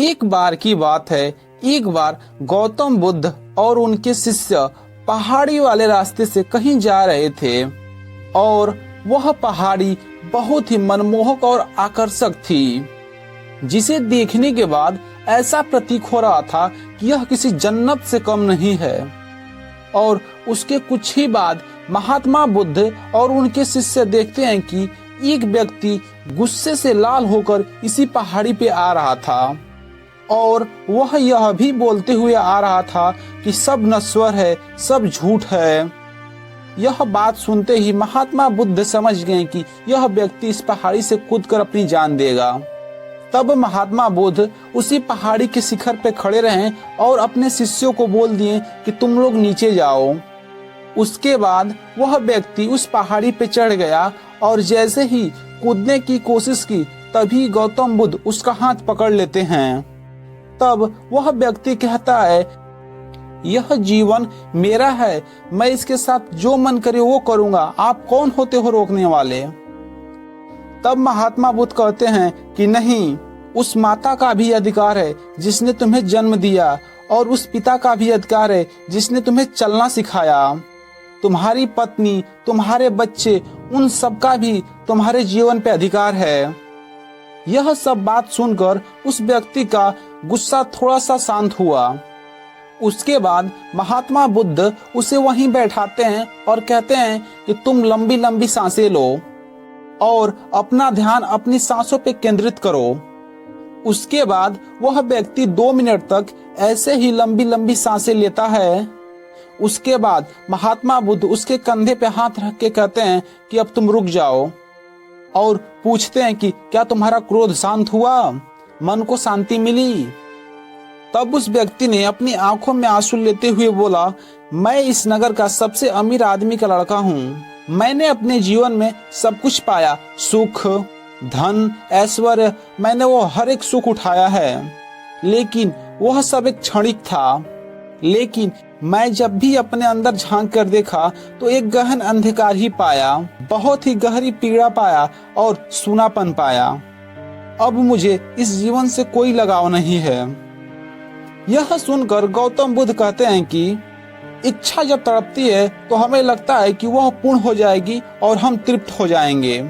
एक बार की बात है, एक बार गौतम बुद्ध और उनके शिष्य पहाड़ी वाले रास्ते से कहीं जा रहे थे और वह पहाड़ी बहुत ही मनमोहक और आकर्षक थी, जिसे देखने के बाद ऐसा प्रतीक हो रहा था कि यह किसी जन्नत से कम नहीं है। और उसके कुछ ही बाद महात्मा बुद्ध और उनके शिष्य देखते हैं कि एक व्यक्ति गुस्से से लाल होकर इसी पहाड़ी पे आ रहा था और वह यह भी बोलते हुए आ रहा था कि सब नश्वर है, सब झूठ है। यह बात सुनते ही महात्मा बुद्ध समझ गए कि यह व्यक्ति इस पहाड़ी से कूदकर अपनी जान देगा। तब महात्मा बुद्ध उसी पहाड़ी के शिखर पे खड़े रहे और अपने शिष्यों को बोल दिए कि तुम लोग नीचे जाओ। उसके बाद वह व्यक्ति उस पहाड़ी पे चढ़ गया और जैसे ही कूदने की कोशिश की तभी गौतम बुद्ध उसका हाथ पकड़ लेते हैं। तब वह व्यक्ति कहता है, यह जीवन मेरा है, मैं इसके साथ जो मन करे वो करूंगा, आप कौन होते हो रोकने वाले। तब महात्मा बुद्ध कहते हैं कि नहीं, उस माता का भी अधिकार है जिसने तुम्हें जन्म दिया और उस पिता का भी अधिकार है जिसने तुम्हें चलना सिखाया। तुम्हारी पत्नी, तुम्हारे बच्चे, उन सब का भी तुम्हारे जीवन पे अधिकार है। यह सब बात सुनकर उस व्यक्ति का गुस्सा थोड़ा सा शांत हुआ। उसके बाद महात्मा बुद्ध उसे वहीं बैठाते हैं और कहते हैं कि तुम लंबी लंबी सांसें लो और अपना ध्यान अपनी सांसों पे केंद्रित करो। उसके बाद वह व्यक्ति 2 मिनट तक ऐसे ही लंबी लंबी सांसें लेता है। उसके बाद महात्मा बुद्ध उसके कंधे पे हाथ रख के कहते हैं कि अब तुम रुक जाओ और पूछते हैं कि क्या तुम्हारा क्रोध शांत हुआ, मन को शांति मिली। तब उस व्यक्ति ने अपनी आंखों में आंसू लेते हुए बोला, मैं इस नगर का सबसे अमीर आदमी का लड़का हूँ। मैंने अपने जीवन में सब कुछ पाया, सुख, धन, ऐश्वर्य, मैंने वो हर एक सुख उठाया है, लेकिन वह सब एक क्षणिक था। लेकिन मैं जब भी अपने अंदर झांक कर देखा तो एक गहन अंधकार ही पाया, बहुत ही गहरी पीड़ा पाया और सूनापन पाया। अब मुझे इस जीवन से कोई लगाव नहीं है। यह सुनकर गौतम बुद्ध कहते हैं कि इच्छा जब तड़पती है तो हमें लगता है कि वह पूर्ण हो जाएगी और हम तृप्त हो जाएंगे,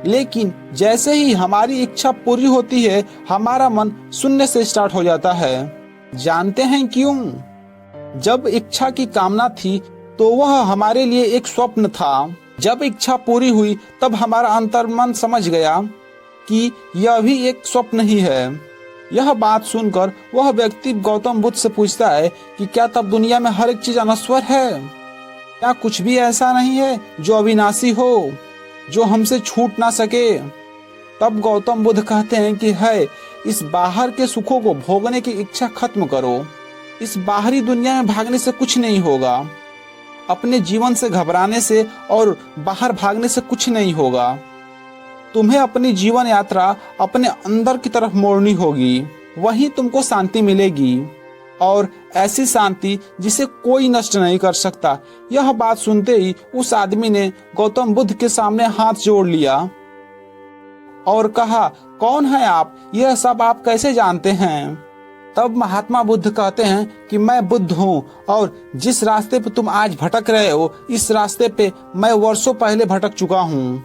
लेकिन जैसे ही हमारी इच्छा पूरी होती है हमारा मन शून्य से स्टार्ट हो जाता है। जानते हैं क्यों? जब इच्छा की कामना थी तो वह हमारे लिए एक स्वप्न था। जब इच्छा पूरी हुई तब हमारा अंतर्मन समझ गया कि यह भी एक स्वप्न ही है। यह बात सुनकर वह व्यक्ति गौतम बुद्ध से पूछता है कि क्या तब दुनिया में हर एक चीज अनश्वर है? क्या कुछ भी ऐसा नहीं है जो अविनाशी हो, जो हमसे छूट ना सके? तब गौतम बुद्ध कहते हैं कि है, इस बाहर के सुखों को भोगने की इच्छा खत्म करो। इस बाहरी दुनिया में भागने से कुछ नहीं होगा। अपने जीवन से घबराने से और बाहर भागने से कुछ नहीं होगा। तुम्हें अपनी जीवन यात्रा अपने अंदर की तरफ मोड़नी होगी, वहीं तुमको शांति मिलेगी, और ऐसी शांति जिसे कोई नष्ट नहीं कर सकता। यह बात सुनते ही उस आदमी ने गौतम बुद्ध के सामने हाथ जोड़ लिया और कहा, कौन है आप? यह सब आप कैसे जानते हैं? तब महात्मा बुद्ध कहते हैं कि मैं बुद्ध हूँ और जिस रास्ते पे तुम आज भटक रहे हो, इस रास्ते पे मैं वर्षों पहले भटक चुका हूँ,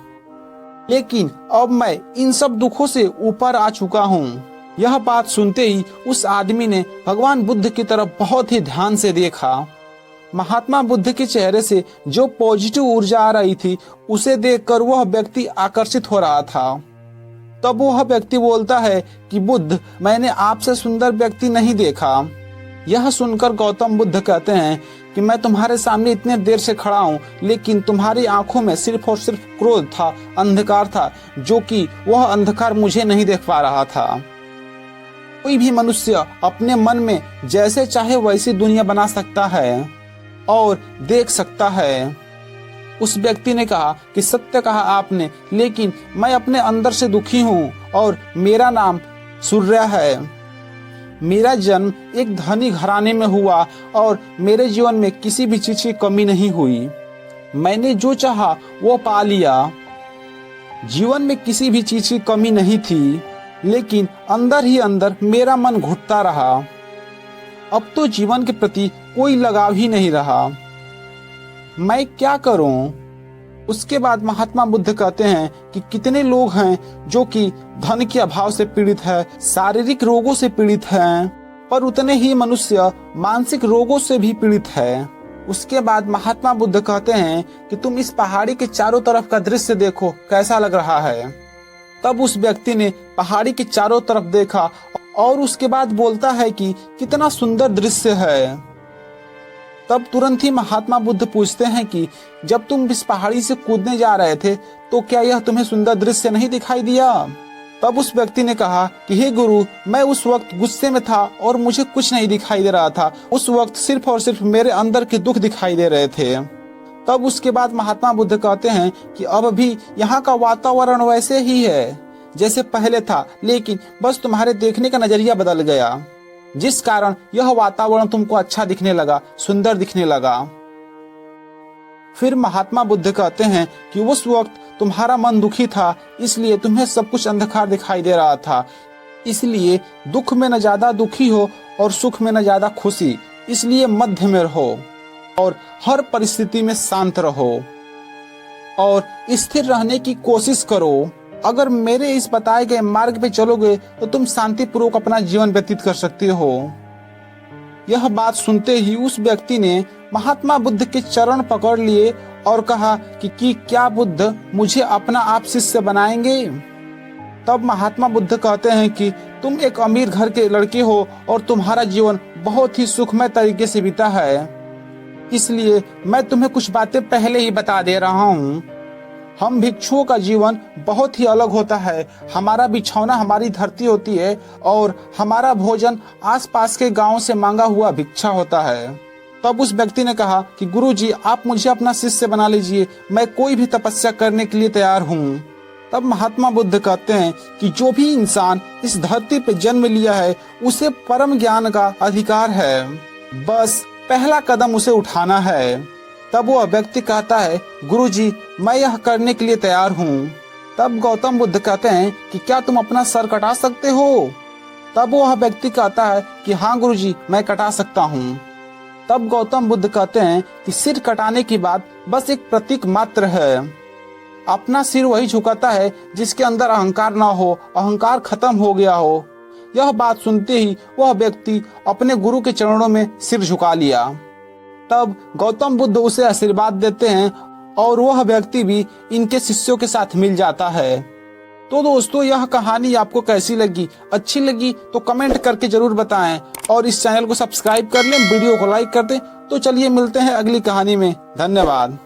लेकिन अब मैं इन सब दुखों से ऊपर आ चुका हूँ। यह बात सुनते ही उस आदमी ने भगवान बुद्ध की तरफ बहुत ही ध्यान से देखा। महात्मा बुद्ध के चेहरे से जो पॉजिटिव ऊर्जा आ रही थी उसे देखकर वह व्यक्ति आकर्षित हो रहा था। तब वह व्यक्ति बोलता है कि बुद्ध, मैंने आपसे सुंदर व्यक्ति नहीं देखा। यह सुनकर गौतम बुद्ध कहते हैं कि मैं तुम्हारे सामने इतने देर से खड़ा हूँ, लेकिन तुम्हारी आंखों में सिर्फ और सिर्फ क्रोध था, अंधकार था, जो कि वह अंधकार मुझे नहीं देख पा रहा था। कोई भी मनुष्य अपने मन में जैसे चाहे वैसी दुनिया बना सकता है और देख सकता है। उस व्यक्ति ने कहा कि सत्य कहा आपने, लेकिन मैं अपने अंदर से दुखी हूँ और मेरा नाम सूर्या है। मेरा जन्म एक धनी घराने में हुआ और मेरे जीवन में किसी भी चीज की कमी नहीं हुई। मैंने जो चाहा वो पा लिया। जीवन में किसी भी चीज की कमी नहीं थी। लेकिन अंदर ही अंदर मेरा मन घुटता रहा। अब तो जीवन के प्रति कोई लगाव ही नहीं रहा। मैं क्या करूं? उसके बाद महात्मा बुद्ध कहते हैं कि कितने लोग हैं जो कि धन के अभाव से पीड़ित है, शारीरिक रोगों से पीड़ित हैं, पर उतने ही मनुष्य मानसिक रोगों से भी पीड़ित है। उसके बाद महात्मा बुद्ध कहते हैं कि तुम इस पहाड़ी के चारों तरफ का दृश्य देखो, कैसा लग रहा है। तब उस व्यक्ति ने पहाड़ी के चारों तरफ देखा और उसके बाद बोलता है कि कितना सुंदर दृश्य है। तब तुरंत ही महात्मा बुद्ध पूछते हैं कि जब तुम इस पहाड़ी से कूदने जा रहे थे तो क्या यह तुम्हें सुंदर दृश्य नहीं दिखाई दिया? तब उस व्यक्ति ने कहा कि हे गुरु, मैं उस वक्त गुस्से में था और मुझे कुछ नहीं दिखाई दे रहा था। उस वक्त सिर्फ और सिर्फ मेरे अंदर के दुख दिखाई दे रहे थे। तब उसके बाद महात्मा बुद्ध कहते हैं कि अब भी यहाँ का वातावरण वैसे ही है जैसे पहले था, लेकिन बस तुम्हारे देखने का नजरिया बदल गया, जिस कारण यह वातावरण तुमको अच्छा दिखने लगा, सुंदर दिखने लगा। फिर महात्मा बुद्ध कहते हैं कि उस वक्त तुम्हारा मन दुखी था, इसलिए तुम्हें सब कुछ अंधकार दिखाई दे रहा था। इसलिए दुख में न ज्यादा दुखी हो और सुख में न ज्यादा खुशी, इसलिए मध्य में रहो और हर परिस्थिति में शांत रहो और स्थिर रहने की कोशिश करो। अगर मेरे इस बताए गए मार्ग पे चलोगे तो तुम शांतिपूर्वक अपना जीवन व्यतीत कर सकते हो। यह बात सुनते ही उस व्यक्ति ने महात्मा बुद्ध के चरण पकड़ लिए और कहा कि क्या बुद्ध मुझे अपना आप शिष्य बनाएंगे? तब महात्मा बुद्ध कहते हैं कि तुम एक अमीर घर के लड़के हो और तुम्हारा जीवन बहुत ही सुखमय तरीके से बीता है, इसलिए मैं तुम्हें कुछ बातें पहले ही बता दे रहा हूँ। हम भिक्षुओं का जीवन बहुत ही अलग होता है। हमारा बिछौना हमारी धरती होती है और हमारा भोजन आसपास के गांव से मांगा हुआ भिक्षा होता है। तब उस व्यक्ति ने कहा कि गुरुजी, आप मुझे अपना शिष्य बना लीजिए, मैं कोई भी तपस्या करने के लिए तैयार हूँ। तब महात्मा बुद्ध कहते हैं कि जो भी इंसान इस धरती पे जन्म लिया है उसे परम ज्ञान का अधिकार है, बस पहला कदम उसे उठाना है। तब वह व्यक्ति कहता है, गुरुजी, मैं यह करने के लिए तैयार हूँ। तब गौतम बुद्ध कहते हैं कि क्या तुम अपना सर कटा सकते हो? तब वह व्यक्ति कहता है कि हाँ गुरुजी, मैं कटा सकता हूँ। तब गौतम बुद्ध कहते हैं कि सिर कटाने की बात बस एक प्रतीक मात्र है। अपना सिर वही झुकाता है जिसके अंदर अहंकार ना हो, अहंकार खत्म हो गया हो। यह बात सुनते ही वह व्यक्ति अपने गुरु के चरणों में सिर झुका लिया। तब गौतम बुद्ध उसे आशीर्वाद देते हैं और वह व्यक्ति भी इनके शिष्यों के साथ मिल जाता है। तो दोस्तों, यह कहानी आपको कैसी लगी? अच्छी लगी तो कमेंट करके जरूर बताएं और इस चैनल को सब्सक्राइब कर लें, वीडियो को लाइक कर दें। तो चलिए मिलते हैं अगली कहानी में। धन्यवाद।